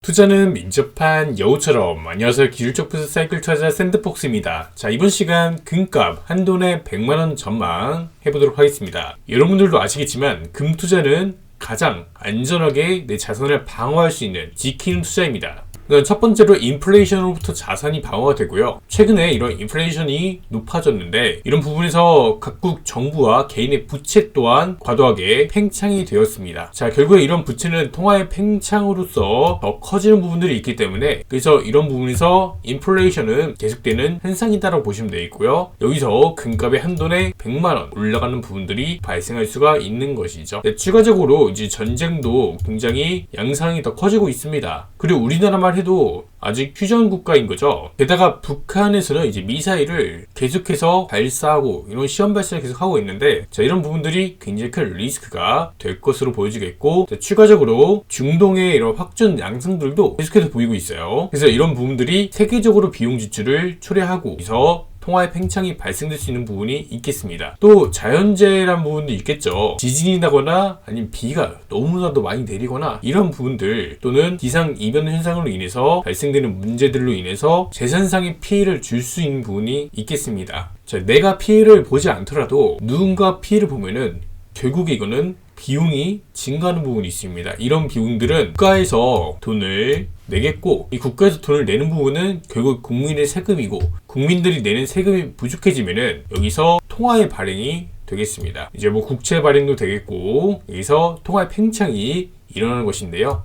투자는 민첩한 여우처럼. 안녕하세요. 기술적 부수 사이클 투자자 샌드폭스입니다. 자, 이번 시간 금값 한돈의 100만원 전망 해보도록 하겠습니다. 여러분들도 아시겠지만 금 투자는 가장 안전하게 내 자산을 방어할 수 있는 지키는 투자입니다. 첫 번째로 인플레이션으로부터 자산이 방어가 되고요. 최근에 이런 인플레이션이 높아졌는데 이런 부분에서 각국 정부와 개인의 부채 또한 과도하게 팽창이 되었습니다. 자, 결국에 이런 부채는 통화의 팽창으로서 더 커지는 부분들이 있기 때문에 그래서 이런 부분에서 인플레이션은 계속되는 현상이다라고 보시면 되겠고요. 여기서 금값의 한돈에 100만원 올라가는 부분들이 발생할 수가 있는 것이죠. 네, 추가적으로 이제 전쟁도 굉장히 양상이 더 커지고 있습니다. 그리고 우리나라만 해도 아직 휴전 국가인 거죠. 게다가 북한에서는 이제 미사일을 계속해서 발사하고 이런 시험 발사를 계속 하고 있는데, 자, 이런 부분들이 굉장히 큰 리스크가 될 것으로 보여지겠고, 자, 추가적으로 중동의 이런 확전 양상들도 계속해서 보이고 있어요. 그래서 이런 부분들이 세계적으로 비용 지출을 초래하고 그래서 통화의 팽창이 발생될 수 있는 부분이 있겠습니다. 또 자연재해란 부분도 있겠죠. 지진이 나거나 아니면 비가 너무나도 많이 내리거나 이런 부분들, 또는 기상이변 현상으로 인해서 발생되는 문제들로 인해서 재산상의 피해를 줄 수 있는 부분이 있겠습니다. 자, 내가 피해를 보지 않더라도 누군가 피해를 보면은 결국에 이거는 비용이 증가하는 부분이 있습니다. 이런 비용들은 국가에서 돈을 내겠고, 이 국가에서 돈을 내는 부분은 결국 국민의 세금이고, 국민들이 내는 세금이 부족해지면은 여기서 통화의 발행이 되겠습니다. 이제 뭐 국채 발행도 되겠고, 여기서 통화의 팽창이 일어나는 것인데요.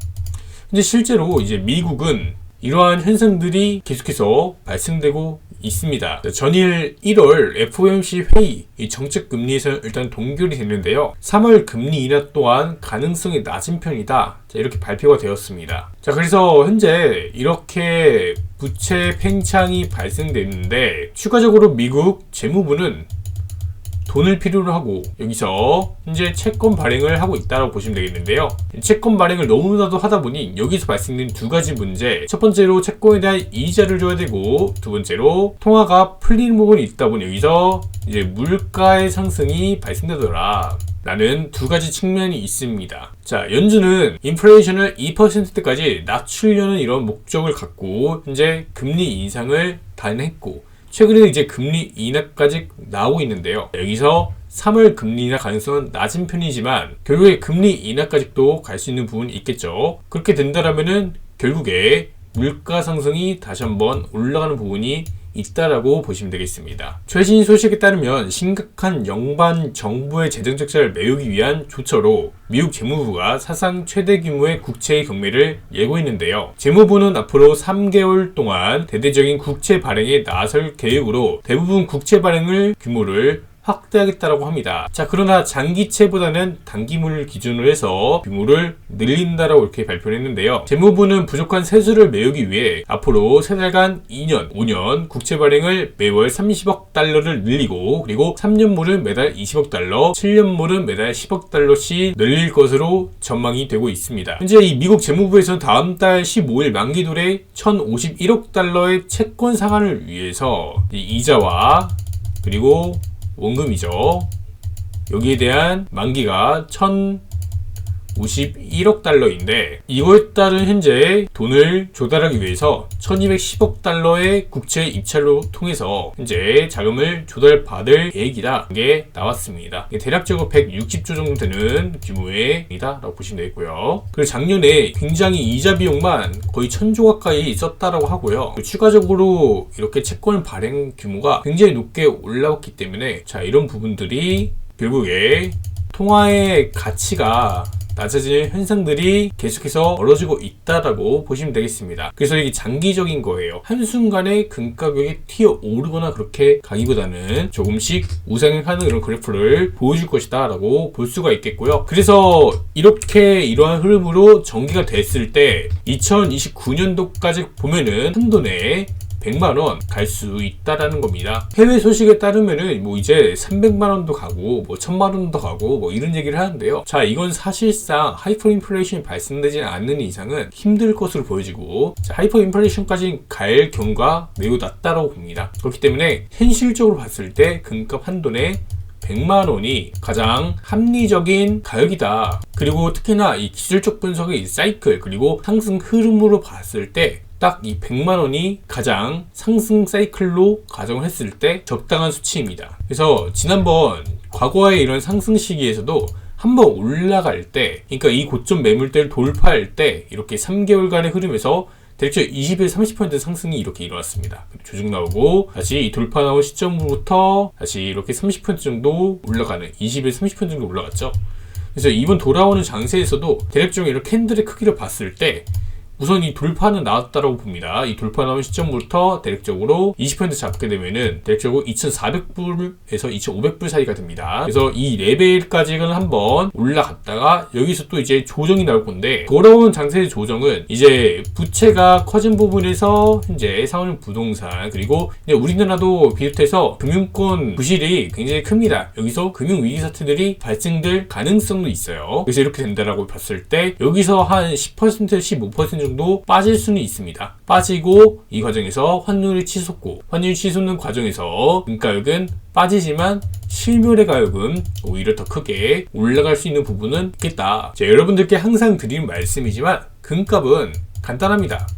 근데 실제로 이제 미국은 이러한 현상들이 계속해서 발생되고 있습니다. 전일 1월 FOMC 회의, 이 정책 금리 예산 일단 동결이 됐는데요. 3월 금리 인하 또한 가능성이 낮은 편이다. 자, 이렇게 발표가 되었습니다. 자, 그래서 현재 이렇게 부채 팽창이 발생됐는데, 추가적으로 미국 재무부는 돈을 필요로 하고 여기서 현재 채권 발행을 하고 있다고 보시면 되겠는데요. 채권 발행을 너무나도 하다 보니 여기서 발생된 두 가지 문제, 첫 번째로 채권에 대한 이자를 줘야 되고, 두 번째로 통화가 풀리는 부분이 있다 보니 여기서 이제 물가의 상승이 발생되더라 라는 두 가지 측면이 있습니다. 자, 연준은 인플레이션을 2%대까지 낮추려는 이런 목적을 갖고 현재 금리 인상을 단행했고, 최근에 이제 금리 인하까지 나오고 있는데요. 여기서 3월 금리 인하 가능성은 낮은 편이지만 결국에 금리 인하까지도 갈 수 있는 부분이 있겠죠. 그렇게 된다라면은 결국에 물가 상승이 다시 한번 올라가는 부분이 있다라고 보시면 되겠습니다. 최신 소식에 따르면 심각한 영반 정부의 재정 적자를 메우기 위한 조처로 미국 재무부가 사상 최대 규모의 국채 경매를 예고했는데요. 재무부는 앞으로 3개월 동안 대대적인 국채 발행에 나설 계획으로 대부분 국채 발행을 규모를 확대하겠다라고 합니다. 자, 그러나 장기채보다는 단기물을 기준으로 해서 규모를 늘린다라고 이렇게 발표를 했는데요. 재무부는 부족한 세수를 메우기 위해 앞으로 3달간 2년, 5년 국채 발행을 매월 30억 달러를 늘리고, 그리고 3년물은 매달 20억 달러, 7년물은 매달 10억 달러씩 늘릴 것으로 전망이 되고 있습니다. 현재 이 미국 재무부에서는 다음 달 15일 만기돌에 1,051억 달러의 채권 상환을 위해서 이 이자와 그리고 원금이죠. 여기에 대한 만기가 1,051억 달러인데 이거에 따른 현재 돈을 조달하기 위해서 1,210억 달러의 국채 입찰로 통해서 현재 자금을 조달받을 계획이다, 게 나왔습니다. 대략적으로 160조 정도 되는 규모의 이다라고 보시면 되겠고요. 그리고 작년에 굉장히 이자 비용만 거의 1,000조 가까이 썼다라고 하고요. 추가적으로 이렇게 채권 발행 규모가 굉장히 높게 올라왔기 때문에, 자, 이런 부분들이 결국에 통화의 가치가 낮아지는 현상들이 계속해서 벌어지고 있다라고 보시면 되겠습니다. 그래서 이게 장기적인 거예요. 한순간에 금 가격이 튀어 오르거나 그렇게 가기보다는 조금씩 우상향하는 이런 그래프를 보여줄 것이다 라고 볼 수가 있겠고요. 그래서 이러한 흐름으로 전개가 됐을 때 2029년도까지 보면은 한돈에 100만원 갈 수 있다라는 겁니다. 해외 소식에 따르면은 뭐 이제 300만원도 가고 뭐 1000만원도 가고 뭐 이런 얘기를 하는데요. 자, 이건 사실상 하이퍼 인플레이션이 발생되지 않는 이상은 힘들 것으로 보여지고, 자, 하이퍼 인플레이션까지 갈 경우가 매우 낮다라고 봅니다. 그렇기 때문에 현실적으로 봤을 때 금값 한돈에 100만 원이 가장 합리적인 가격이다. 그리고 특히나 이 기술적 분석의 사이클 그리고 상승 흐름으로 봤을 때 딱 이 100만 원이 가장 상승 사이클로 가정을 했을 때 적당한 수치입니다. 그래서 지난번 과거의 이런 상승 시기에서도 한번 올라갈 때, 그러니까 이 고점 매물대를 돌파할 때 이렇게 3개월간의 흐름에서 대략 20에서 30% 상승이 이렇게 일어났습니다. 조정 나오고 다시 이 돌파 나온 시점부터 다시 이렇게 30% 정도 올라가는 20에서 30% 정도 올라갔죠. 그래서 이번 돌아오는 장세에서도 대략적으로 이런 캔들의 크기를 봤을 때 우선 이 돌파는 나왔다라고 봅니다. 이 돌파 나온 시점부터 대략적으로 20% 잡게 되면은 대략적으로 2,400불에서 2,500불 사이가 됩니다. 그래서 이 레벨까지는 한번 올라갔다가 여기서 또 이제 조정이 나올 건데, 돌아오는 장세의 조정은 이제 부채가 커진 부분에서 현재 상하는 부동산 그리고 이제 우리나라도 비롯해서 금융권 부실이 굉장히 큽니다. 여기서 금융위기 사태들이 발생될 가능성도 있어요. 그래서 이렇게 된다라고 봤을 때 여기서 한 10% 15% 정도 빠질 수는 있습니다. 빠지고 이 과정에서 환율이 치솟고, 환율이 치솟는 과정에서 금가격은 빠지지만 실물의 가격은 오히려 더 크게 올라갈 수 있는 부분은 있겠다. 자, 여러분들께 항상 드리는 말씀이지만 금값은 간단합니다.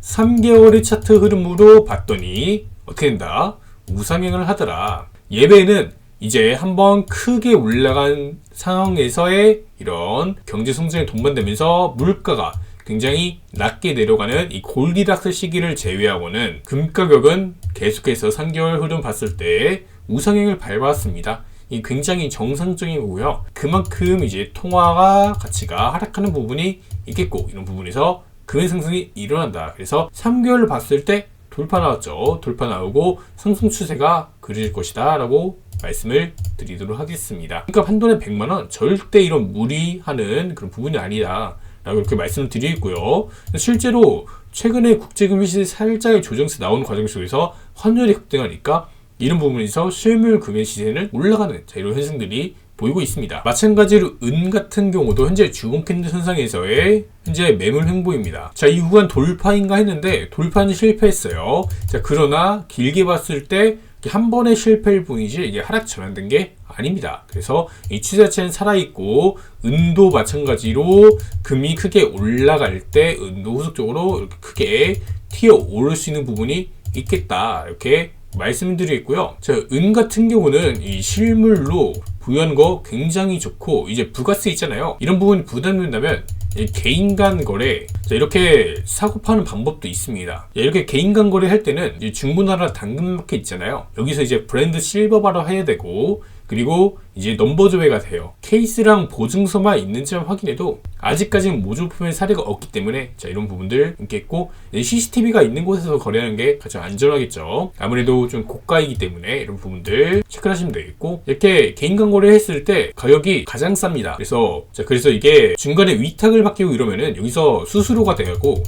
3개월의 차트 흐름으로 봤더니 어떻게 된다? 우상향을 하더라. 예배는 이제 한번 크게 올라간 상황에서의 이런 경제 성장이 동반되면서 물가가 굉장히 낮게 내려가는 이 골디락스 시기를 제외하고는 금 가격은 계속해서 3개월 흐름 봤을 때 우상향을 밟았습니다. 이 굉장히 정상적인 거고요. 그만큼 이제 통화 가치가 하락하는 부분이 있겠고, 이런 부분에서 금의 상승이 일어난다. 그래서 3개월을 봤을 때 돌파 나왔죠. 돌파 나오고 상승 추세가 그려질 것이다 라고 말씀을 드리도록 하겠습니다. 그러니까 한돈에 100만원 절대 이런 무리하는 그런 부분이 아니다 라고 이렇게 말씀을 드리고요. 실제로 최근에 국제금리 시세 살짝의 조정세 나오는 과정 속에서 환율이 급등하니까 이런 부분에서 실물 금의 시세는 올라가는 이런 현상들이 보이고 있습니다. 마찬가지로 은 같은 경우도 현재 주봉 캔들 선상에서의 현재 매물 횡보입니다. 자, 이 구간 돌파인가 했는데 돌파는 실패했어요. 자, 그러나 길게 봤을 때 한 번의 실패일 뿐이지 이게 하락 전환된 게 아닙니다. 그래서 이 추세 자체는 살아있고, 은도 마찬가지로 금이 크게 올라갈 때 은도 후속적으로 이렇게 크게 튀어 오를 수 있는 부분이 있겠다 이렇게 말씀드리겠고요. 자, 은 같은 경우는 이 실물로 부여하는 거 굉장히 좋고, 이제 부가세 있잖아요. 이런 부분이 부담된다면 개인 간 거래, 자, 이렇게 사고 파는 방법도 있습니다. 자, 이렇게 개인 간 거래 할 때는 이제 중고나라 당근마켓 있잖아요. 여기서 이제 브랜드 실버바로 해야 되고, 그리고 이제 넘버 조회가 돼요. 케이스랑 보증서만 있는지만 확인해도 아직까지는 모조품의 사례가 없기 때문에, 자, 이런 부분들 있겠고, CCTV가 있는 곳에서 거래하는 게 가장 안전하겠죠. 아무래도 좀 고가이기 때문에 이런 부분들 체크를 하시면 되겠고, 이렇게 개인 간 거래 했을 때 가격이 가장 쌉니다. 그래서 이게 중간에 위탁을 맡기고 이러면은 여기서 수수료가 되고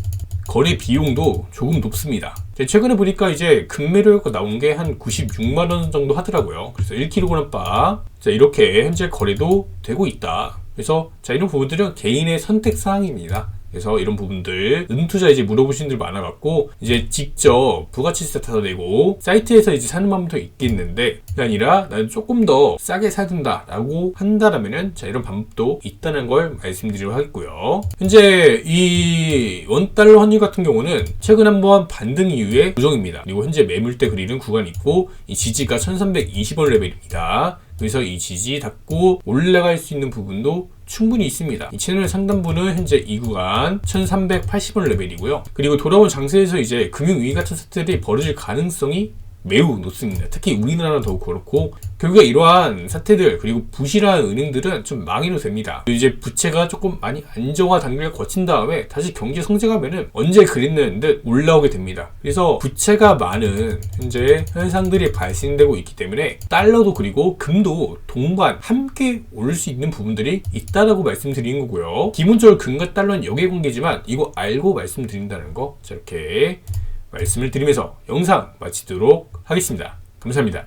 거래 비용도 조금 높습니다. 최근에 보니까 이제 금매료가 나온 게 한 96만원 정도 하더라고요. 그래서 1kg 바, 자, 이렇게 현재 거래도 되고 있다. 그래서 자, 이런 부분들은 개인의 선택 사항입니다. 그래서 이런 부분들 은투자 이제 물어보신 분들 많아갖고 이제 직접 부가치세 탓내고 사이트에서 이제 사는 마음도 있겠는데, 그게 아니라 나는 조금 더 싸게 사야 된다라고 한다라면은 자, 이런 방법도 있다는 걸 말씀드리도록 하겠고요. 현재 이 원달러 환율 같은 경우는 최근 한번 반등 이후에 조정입니다. 그리고 현재 매물대 그리는 구간이 있고, 이 지지가 1320원 레벨입니다. 그래서 이 지지 닫고 올라갈 수 있는 부분도 충분히 있습니다. 이 채널 상단부는 현재 이 구간 1380원 레벨이고요. 그리고 돌아온 장세에서 이제 금융위기 같은 사태들이 벌어질 가능성이 매우 높습니다. 특히 우리나라는 더욱 그렇고, 결국에 이러한 사태들 그리고 부실한 은행들은 좀 망해도 됩니다. 이제 부채가 조금 많이 안정화 단계를 거친 다음에 다시 경제 성장하면은 언제 그랬는 듯 올라오게 됩니다. 그래서 부채가 많은 현재 현상들이 발생되고 있기 때문에 달러도 그리고 금도 동반 함께 오를 수 있는 부분들이 있다라고 말씀드리는 거고요. 기본적으로 금과 달러는 역외관계지만 이거 알고 말씀드린다는 거, 자, 이렇게 말씀을 드리면서 영상 마치도록 하겠습니다. 감사합니다.